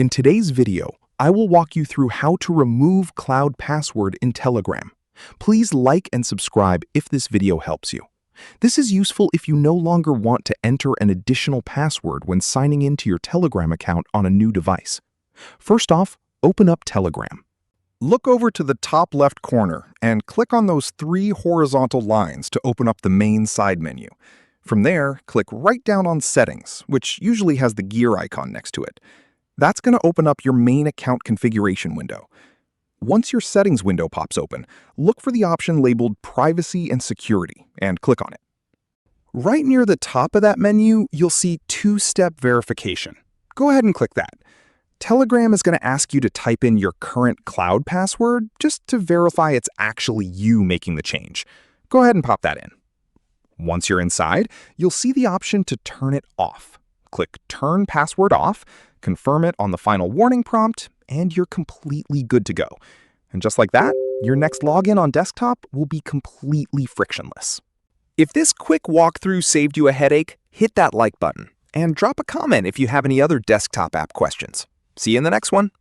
In today's video, I will walk you through how to remove cloud password in Telegram. Please like and subscribe if this video helps you. This is useful if you no longer want to enter an additional password when signing into your Telegram account on a new device. First off, open up Telegram. Look over to the top left corner and click on those 3 horizontal lines to open up the main side menu. From there, click right down on Settings, which usually has the gear icon next to it. That's going to open up your main account configuration window. Once your settings window pops open, look for the option labeled Privacy and Security and click on it. Right near the top of that menu, you'll see two-step verification. Go ahead and click that. Telegram is going to ask you to type in your current cloud password just to verify it's actually you making the change. Go ahead and pop that in. Once you're inside, you'll see the option to turn it off. Click Turn Password Off, confirm it on the final warning prompt, and you're completely good to go. And just like that, your next login on desktop will be completely frictionless. If this quick walkthrough saved you a headache, hit that like button and drop a comment if you have any other desktop app questions. See you in the next one.